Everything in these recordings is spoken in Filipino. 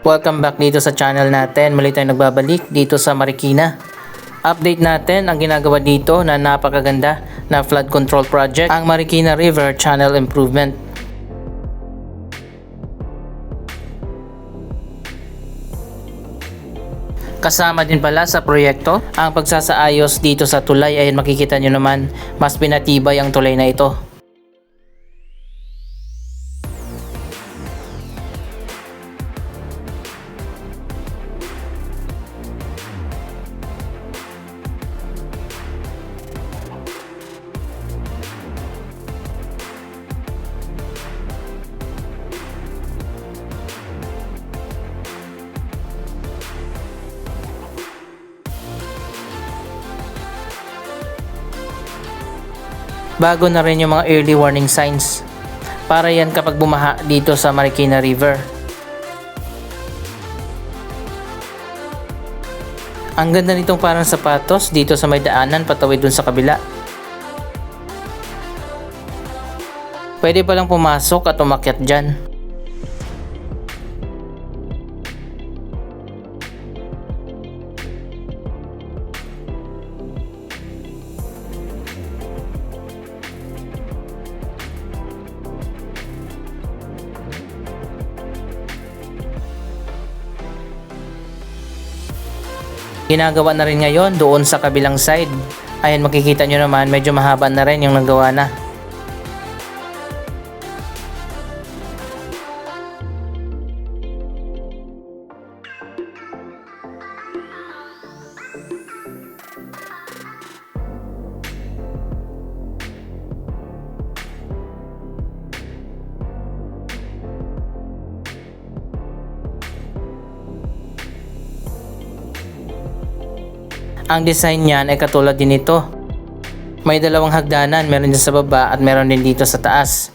Welcome back dito sa channel natin. Muli tayong nagbabalik dito sa Marikina. Update natin ang ginagawa dito na napakaganda na flood control project, ang Marikina River Channel Improvement. Kasama din pala sa proyekto ang pagsasaayos dito sa tulay. Ayan, makikita nyo naman mas pinatibay ang tulay na ito. Bago na rin yung mga early warning signs. Para yan kapag bumaha dito sa Marikina River. Ang ganda nitong parang sapatos dito sa may daanan patawid dun sa kabila. Pwede palang pumasok at umakyat dyan. Ginagawa na rin ngayon doon sa kabilang side. Ayan, makikita nyo naman medyo mahaba na rin yung nagawa na. Ang design niyan ay katulad din ito. May dalawang hagdanan, meron din sa baba at meron din dito sa taas.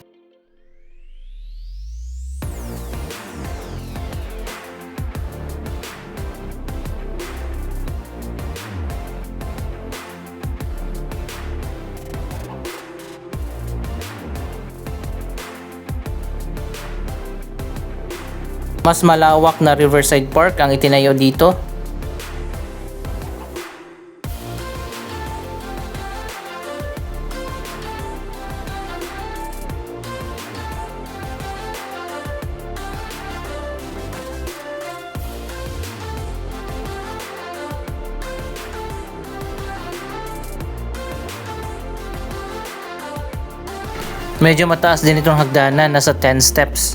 Mas malawak na Riverside Park ang itinayo dito. Medyo mataas din itong hagdanan, nasa 10 steps.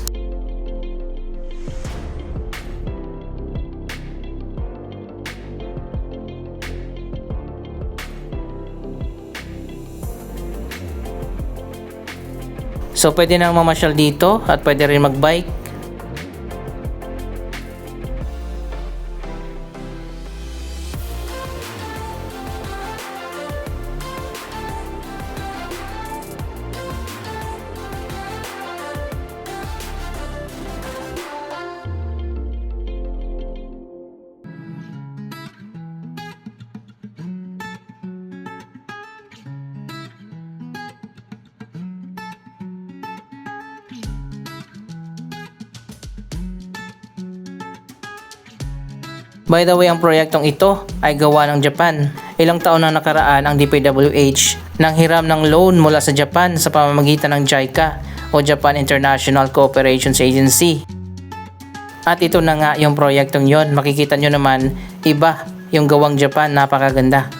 So pwede nang mamasyal dito at pwede rin magbike. By the way, ang proyektong ito ay gawa ng Japan. Ilang taon na nakaraan ang DPWH nang hiram ng loan mula sa Japan sa pamamagitan ng JICA o Japan International Cooperations Agency. At ito na nga yung proyektong yon. Makikita nyo naman, iba yung gawang Japan, napakaganda.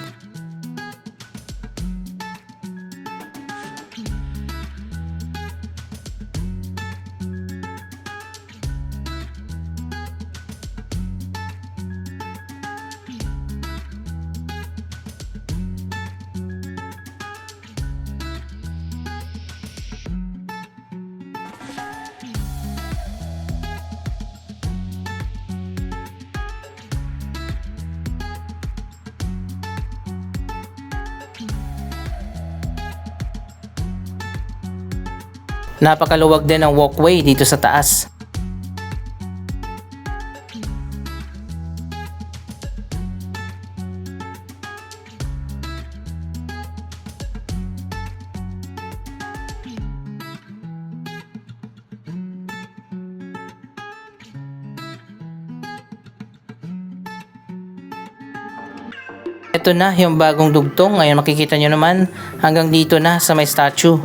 Napakaluwag din ang walkway dito sa taas. Ito na yung bagong dugtong. Ngayon makikita nyo naman hanggang dito na sa may statue.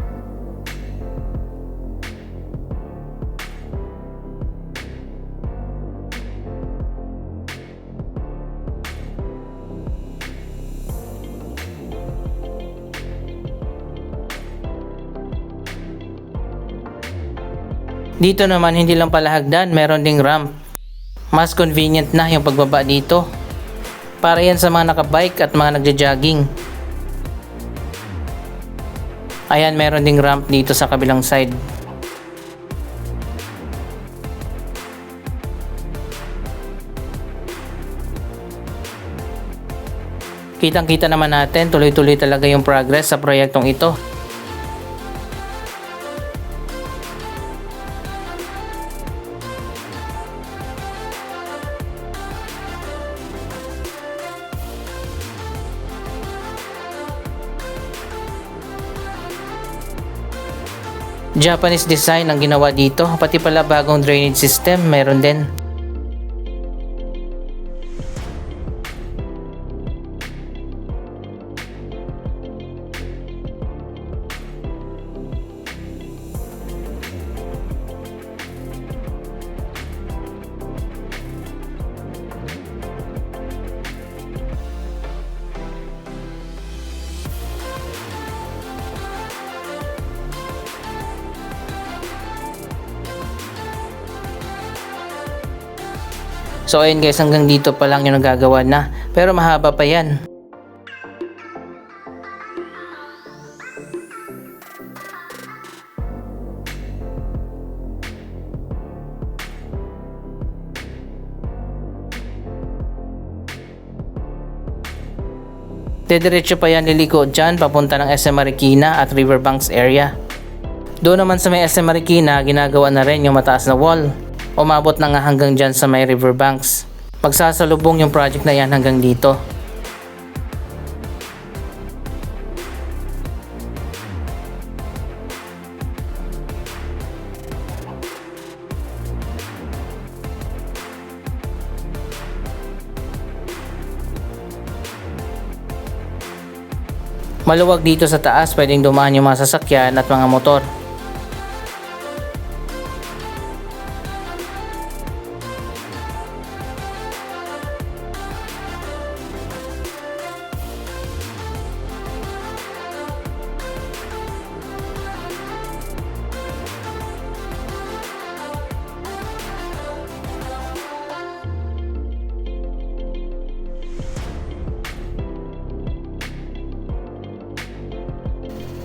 Dito naman hindi lang pala hagdan, meron ding ramp. Mas convenient na yung pagbaba dito. Para yan sa mga nakabike at mga nagja-jogging. Ayan, meron ding ramp dito sa kabilang side. Kitang-kita naman natin, tuloy-tuloy talaga yung progress sa proyektong ito. Japanese design ang ginawa dito, pati pala bagong drainage system meron din. So ayun guys, hanggang dito pa lang yung nagagawa na. Pero mahaba pa yan. Dediretso pa yan liliko dyan papunta ng SM Marikina at Riverbanks area. Doon naman sa may SM Marikina, ginagawa na rin yung mataas na wall. Umabot na nga hanggang dyan sa may riverbanks. Magsasalubong yung project na yan hanggang dito. Maluwag dito sa taas, pwedeng dumaan yung mga sasakyan at mga motor.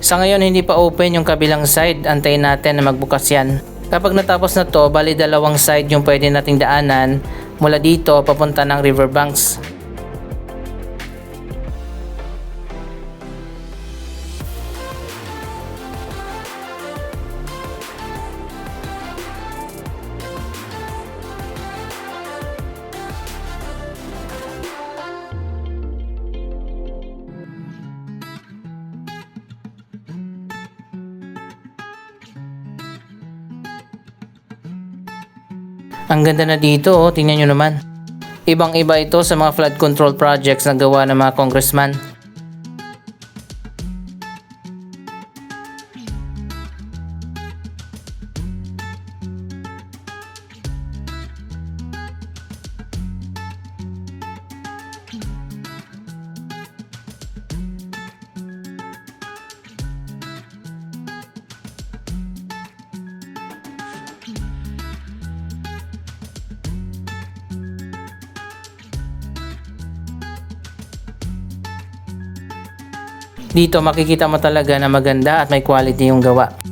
Sa ngayon hindi pa open yung kabilang side, antayin natin na magbukas yan. Kapag natapos na to, bali dalawang side yung pwede nating daanan mula dito papunta ng riverbanks. Ang ganda na dito, oh, tingnan nyo naman. Ibang iba ito sa mga flood control projects na gawa ng mga congressman. Dito makikita mo talaga na maganda at may quality yung gawa.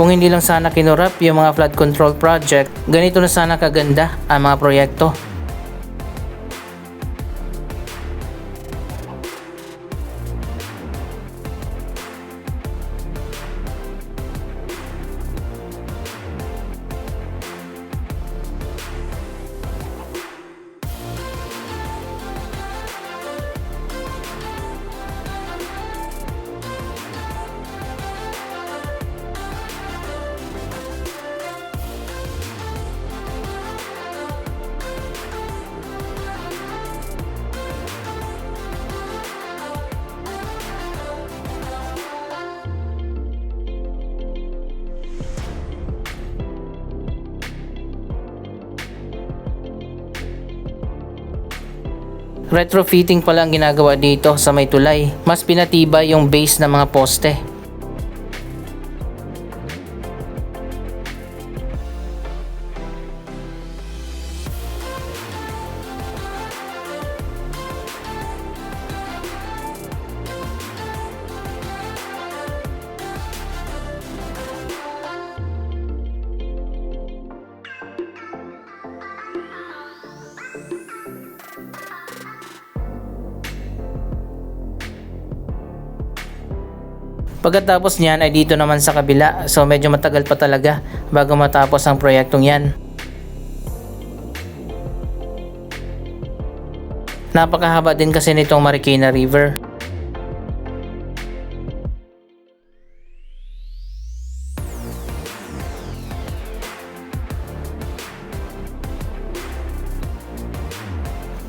Kung hindi lang sana kinurap yung mga flood control project, ganito na sana kaganda ang mga proyekto. Retrofitting pala ang ginagawa dito sa may tulay. Mas pinatibay yung base ng mga poste. Pagkatapos niyan ay dito naman sa kabila, so medyo matagal pa talaga bago matapos ang proyektong yan. Napakahaba din kasi nitong Marikina River.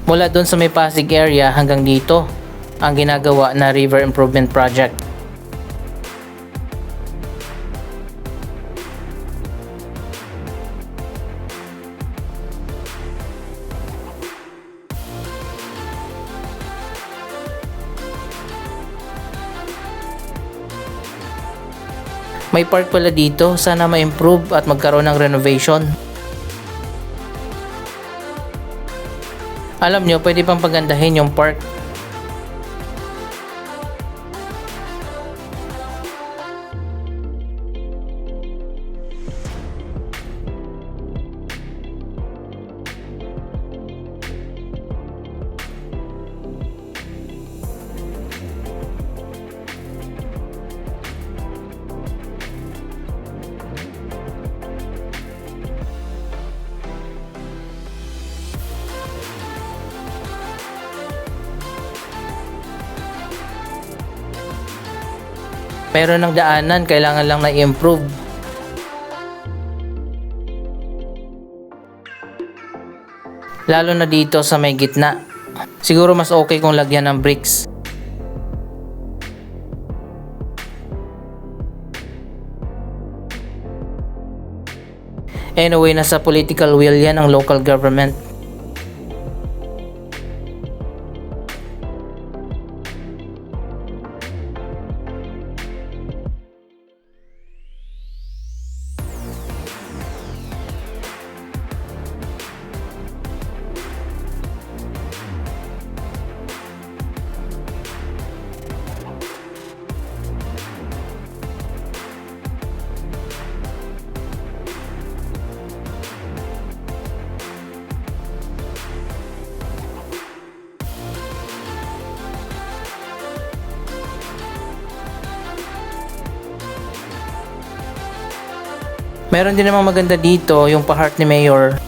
Mula doon sa may Pasig area hanggang dito ang ginagawa na River Improvement Project. May park pala dito, sana ma-improve at magkaroon ng renovation. Alam nyo, pwede pang pagandahin yung park. Meron ng daanan, kailangan lang na i-improve. Lalo na dito sa may gitna. Siguro mas okay kung lagyan ng bricks. Anyway, nasa political will yan ang local government. Meron din namang maganda dito, yung pa-heart ni Mayor.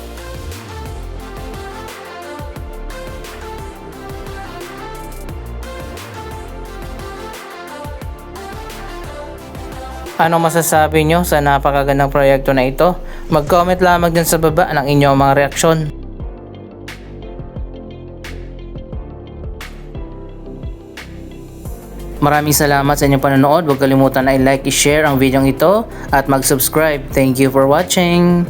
Anong masasabi nyo sa napakagandang proyekto na ito? Mag-comment lamang dyan sa baba ng inyong mga reaksyon. Maraming salamat sa inyong panonood. Huwag kalimutan na i-like, i-share ang video ito at mag-subscribe. Thank you for watching!